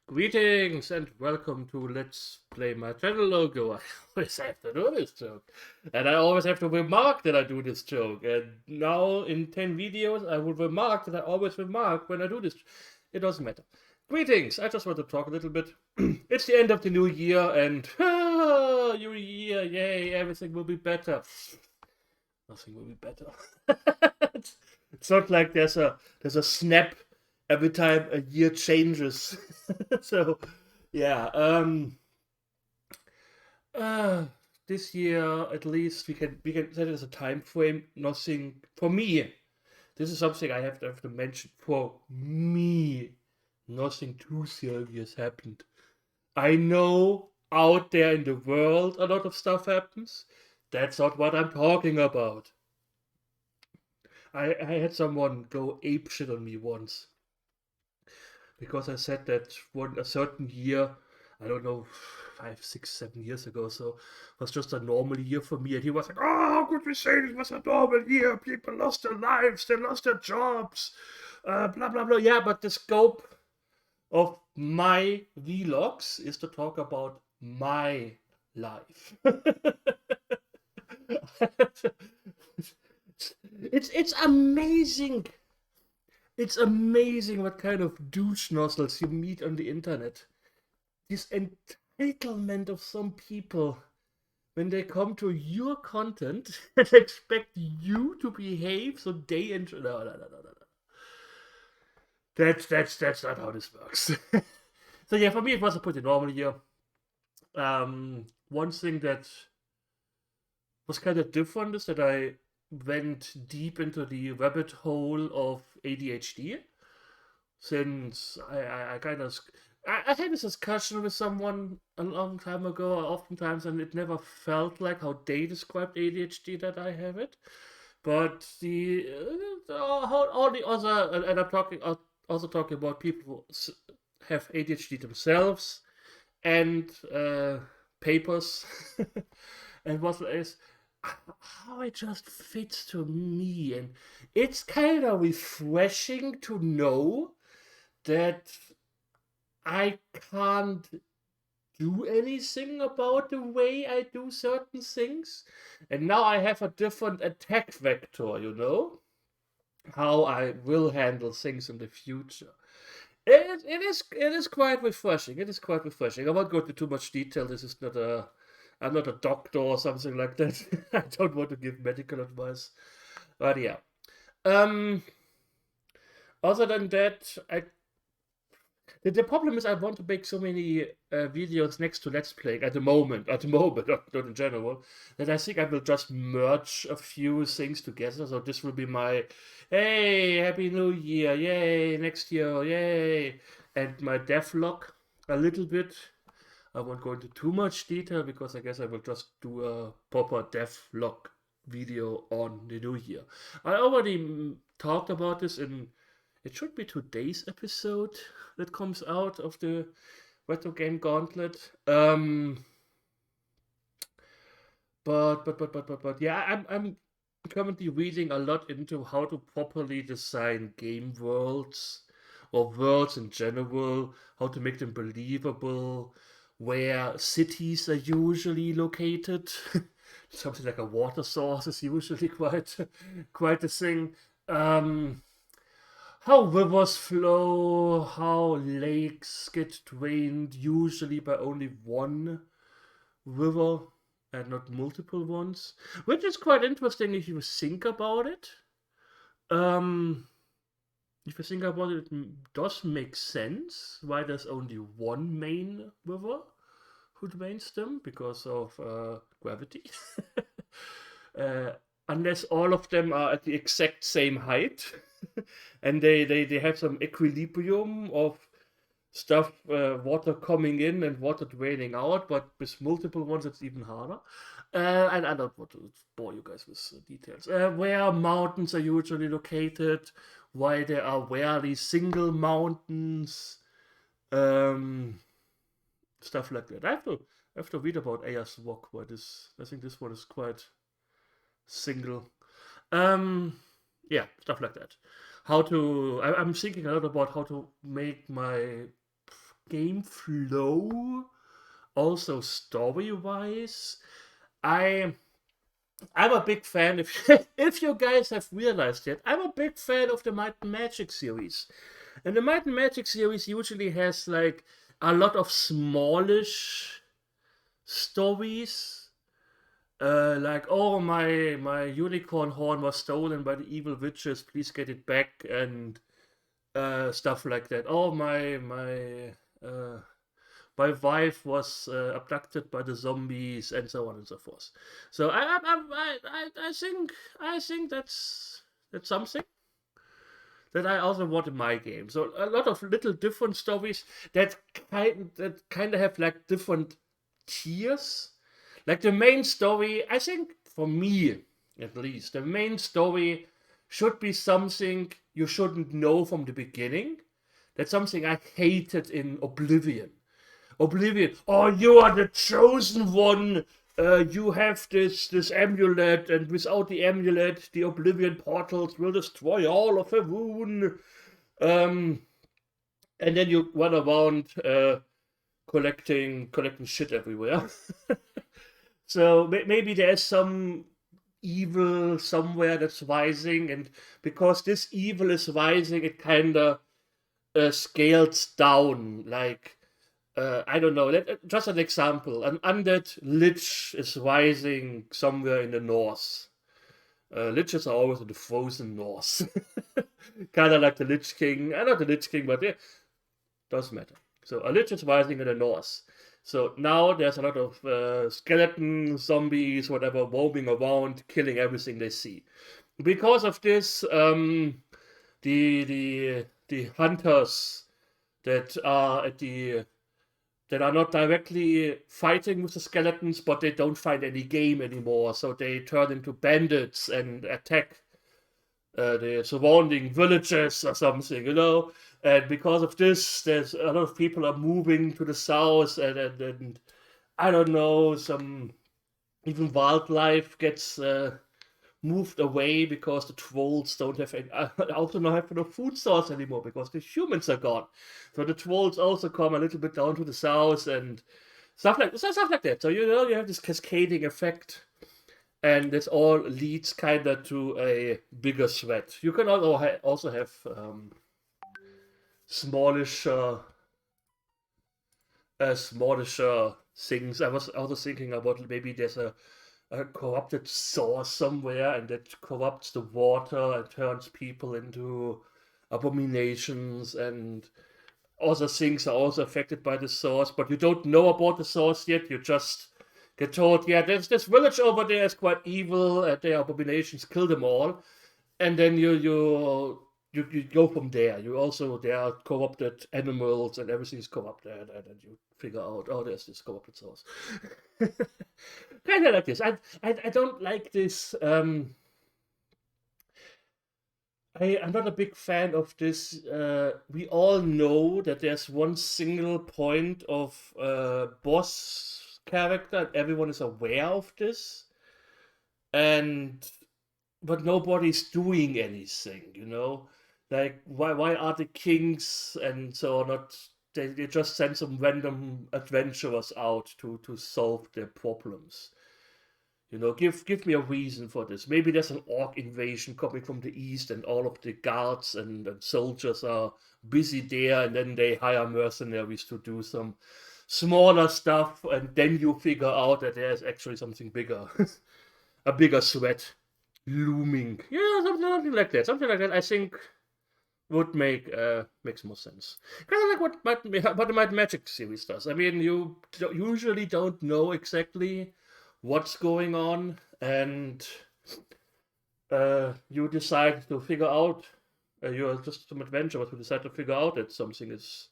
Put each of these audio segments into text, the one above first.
Greetings and welcome to Let's Play My Channel logo. I always have to do this joke. And I always have to remark that I do this joke. And now in 10 videos I will remark that I always remark when I do this. It doesn't matter. Greetings! I just want to talk a little bit. It's the end of the new year and new year, yay, everything will be better. Nothing will be better. It's not like there's a snap every time a year changes. So yeah, uh this year at least we can set it as a time frame. Nothing for me. This is something I have to mention for me. Nothing too serious happened. I know out there in the world a lot of stuff happens. That's not what I'm talking about. I had someone go ape shit on me once because I said that a certain year, I don't know, 5, 6, 7 years ago, so was just a normal year for me, and he was like, "Oh, how could we say this was a normal year? People lost their lives, they lost their jobs, blah blah blah." Yeah, but the scope of my vlogs is to talk about my life. It's amazing. It's amazing what kind of douche nozzles you meet on the internet. This entitlement of some people when they come to your content and expect you to behave so they enjoy. No, no, no, no, no. That's not how this works. So yeah, for me it was a pretty normal year. One thing that was kind of different is that I went deep into the rabbit hole of ADHD since I kind of I had this discussion with someone a long time ago, oftentimes, and it never felt like how they described ADHD that I have it. But all the other, and I'm talking also talking about people who have ADHD themselves and papers and what is how it just fits to me, and it's kind of refreshing to know that I can't do anything about the way I do certain things. And now I have a different attack vector, how I will handle things in the future. It is quite refreshing. It is quite refreshing. I won't go into too much detail. I'm not a doctor or something like that. I don't want to give medical advice. But yeah. Um Other than that, the problem is I want to make so many videos next to Let's Play at the moment, not in general, that I think I will just merge a few things together. So this will be my, hey, Happy New Year, yay, next year, yay, and my devlog a little bit. I won't go into too much detail because I guess I will just do a proper devlog video on the new year. I already talked about this in it should be today's episode that comes out of the Retro Game Gauntlet. But yeah, I'm currently reading a lot into how to properly design game worlds or worlds in general, how to make them believable, where cities are usually located. Something like a water source is usually quite a thing. Um, how rivers flow, how lakes get drained, usually by only one river and not multiple ones, which is quite interesting if you think about it. Um, if you think about it, it does make sense why there's only one main river who drains them because of gravity. uh, Unless all of them are at the exact same height and they have some equilibrium of stuff, water coming in and water draining out, but with multiple ones it's even harder. And I don't want to bore you guys with details. Where mountains are usually located, why there are rarely single mountains, um, stuff like that. I have to read about Ayers Rock, but I think this one is quite single. Um, yeah, stuff like that. I'm thinking a lot about how to make my game flow, also story-wise. I I'm a big fan. If if you guys have realized yet, I'm a big fan of the Might and Magic series, and the Might and Magic series usually has like a lot of smallish stories. Like, oh, my unicorn horn was stolen by the evil witches. Please get it back, and stuff like that. Oh, uh, my wife was abducted by the zombies, and so on and so forth. So I think that's something that I also want in my game. So a lot of little different stories that kind of have like different tiers. Like the main story, I think for me at least, the main story should be something you shouldn't know from the beginning. That's something I hated in Oblivion. Oblivion. Oh, you are the chosen one. You have this amulet, and without the amulet, the Oblivion portals will destroy all of Faerun. Um, and then you run around collecting shit everywhere. So maybe there's some evil somewhere that's rising, and because this evil is rising, it kind of scales down. Like, I don't know. Just an example: an undead lich is rising somewhere in the north. Liches are always in the frozen north, kind of like the Lich King. Not the Lich King, but yeah, doesn't matter. So a lich is rising in the north. So now there's a lot of skeleton zombies, whatever, roaming around, killing everything they see. Because of this, the hunters that are at the that are not directly fighting with the skeletons, but they don't find any game anymore, so they turn into bandits and attack the surrounding villages or something, And because of this, there's a lot of people are moving to the south, and I don't know, some even wildlife gets moved away because the trolls don't have any, also not have no food source anymore because the humans are gone. So the trolls also come a little bit down to the south and stuff like that. So you have this cascading effect, and this all leads kind of to a bigger threat. You can also have smallish, smallish things. I was also thinking about maybe there's a corrupted source somewhere, and that corrupts the water and turns people into abominations, and other things are also affected by the source, but you don't know about the source yet. You just get told, yeah, there's this village over there is quite evil, and their abominations kill them all, and then you go from there. You also there are corrupted animals and everything's corrupted, and then you figure out, oh, there's this corrupted source. Kind of like this. I don't like this. I'm not a big fan of this. We all know that there's one single point of boss character, and everyone is aware of this, and but nobody's doing anything. Like, why are the kings and so on not? They just send some random adventurers out to solve their problems. Give me a reason for this. Maybe there's an orc invasion coming from the east, and all of the guards and soldiers are busy there, and then they hire mercenaries to do some smaller stuff, and then you figure out that there's actually something bigger, a bigger threat looming. Something like that. Something like that. I think would makes more sense. Kind of like what the Might and Magic series does. I mean, you usually don't know exactly what's going on, and you decide to figure out. You're just some adventurers who decide to figure out that something is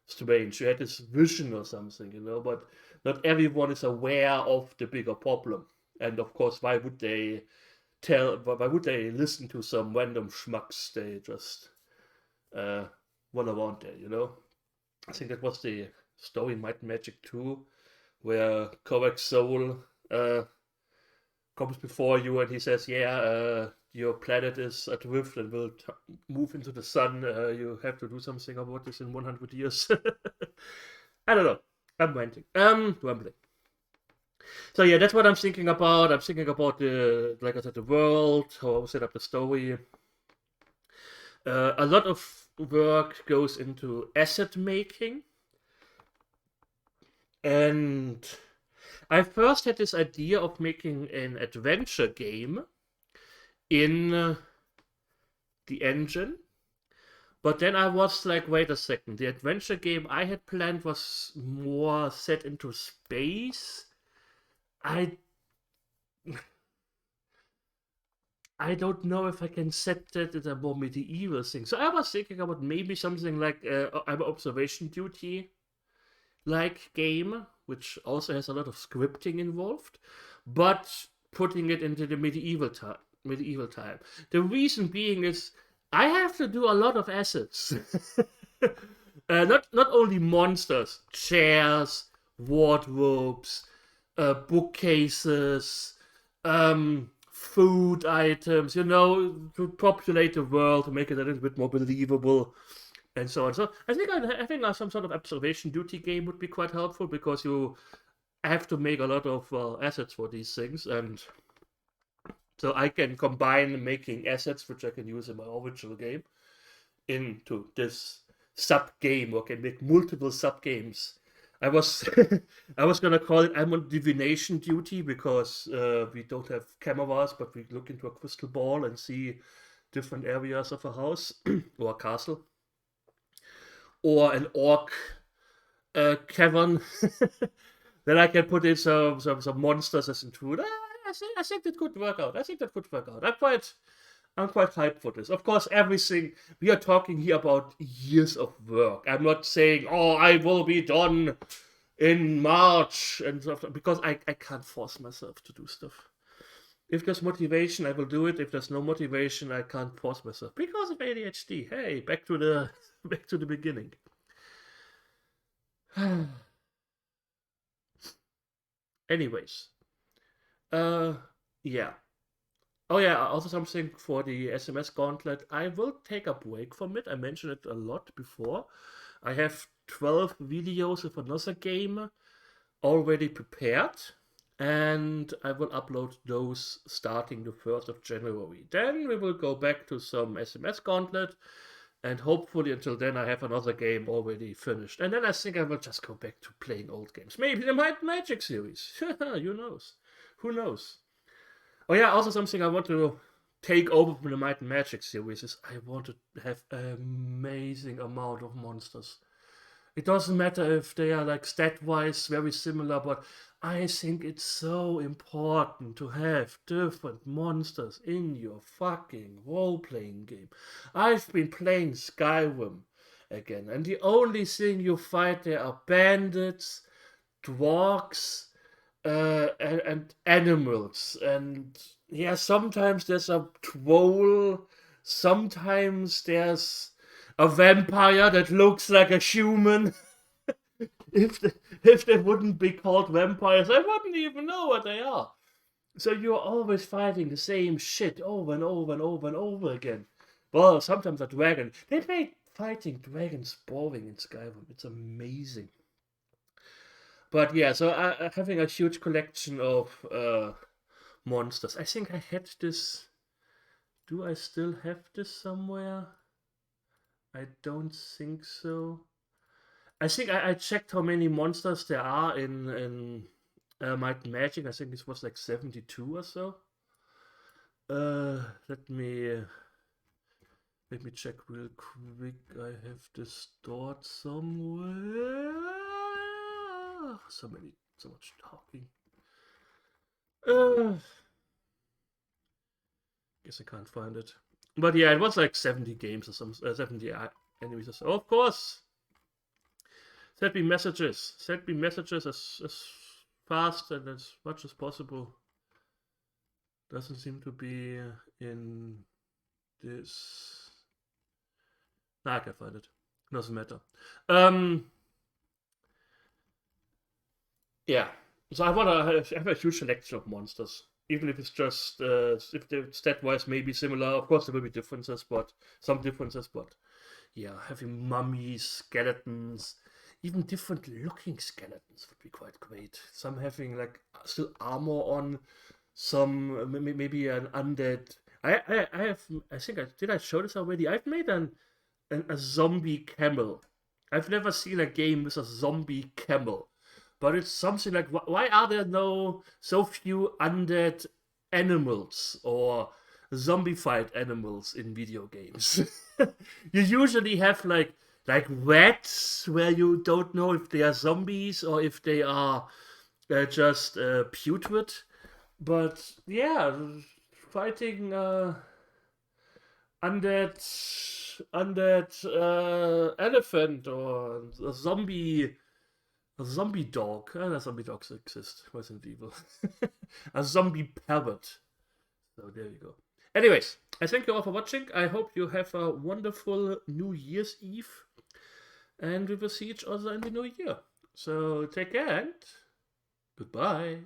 strange. You had this vision or something, but not everyone is aware of the bigger problem. And of course, why would they listen to some random schmucks? They just run around there. I think that was the story in Might and Magic 2, where Korvax Soul comes before you and he says, "Yeah, your planet is adrift and will move into the sun. You have to do something about this in 100 years." I don't know. I'm ranting. Rambling. So yeah, that's what I'm thinking about. I'm thinking about the, like I said, the world, how I set up the story. A lot of work goes into asset making, and I first had this idea of making an adventure game in the engine, but then I was like, wait a second, the adventure game I had planned was more set into space. I don't know if I can set that as a more medieval thing. So I was thinking about maybe something like an observation duty like game, which also has a lot of scripting involved, but putting it into the medieval time. Medieval time. The reason being is I have to do a lot of assets. Not only monsters, chairs, wardrobes, bookcases, food items, to populate the world, to make it a little bit more believable, and so on. So I think some sort of observation duty game would be quite helpful because you have to make a lot of assets for these things, and so I can combine making assets, which I can use in my original game, into this sub game, or can make multiple sub games. I was I was gonna call it I'm on divination duty because we don't have cameras, but we look into a crystal ball and see different areas of a house or a castle or an orc cavern. Then I can put in some monsters as intruder. I think that could work out. I'm quite hyped for this. Of course, everything we are talking here about years of work. I'm not saying, oh, I will be done in March and stuff, because I can't force myself to do stuff. If there's motivation, I will do it. If there's no motivation, I can't force myself because of ADHD. Hey, back to the back to the beginning. Anyways, yeah. Oh yeah, also something for the SMS Gauntlet. I will take a break from it. I mentioned it a lot before. I have 12 videos of another game already prepared, and I will upload those starting the 1st of January. Then we will go back to some SMS Gauntlet, and hopefully until then I have another game already finished. And then I think I will just go back to playing old games. Maybe the Might and Magic series. Who knows? Who knows? Oh yeah, also something I want to take over from the Might and Magic series is I want to have an amazing amount of monsters. It doesn't matter if they are like stat-wise very similar, but I think it's so important to have different monsters in your fucking role-playing game. I've been playing Skyrim again, and the only thing you fight there are bandits, dwarves, and animals. And yeah, sometimes there's a troll, sometimes there's a vampire that looks like a human. if they wouldn't be called vampires, I wouldn't even know what they are. So you're always fighting the same shit over and over and over and over again. Well, sometimes a dragon. They made fighting dragons boring in Skyrim. It's amazing. But yeah, so having a huge collection of monsters. I think I had this. Do I still have this somewhere? I don't think so. I think I checked how many monsters there are in Might and Magic. I think this was like 72 or so. Let me check real quick. I have this stored somewhere. So much talking. Guess I can't find it. But yeah, it was like 70 games or some 70 enemies or so. Of course. Send me messages. Send me messages as fast and as much as possible. Doesn't seem to be in this. Nah, I can't find it. Doesn't matter. Yeah. So I have a huge selection of monsters. even if it's just if the stat-wise may be similar. Of course, there will be differences, but some differences. But yeah, having mummies, skeletons, even different looking skeletons would be quite great. Some having like still armor on, some maybe an undead. I have I think I show this already. I've made a zombie camel. I've never seen a game with a zombie camel, but it's something like why are there so few undead animals or zombified animals in video games? You usually have like rats where you don't know if they are zombies or if they are just putrid. But yeah, fighting undead elephant or a zombie dog. Zombie dogs exist. Resident Evil. A zombie parrot. So there you go. Anyways, I thank you all for watching. I hope you have a wonderful New Year's Eve, and we will see each other in the new year. So take care and goodbye.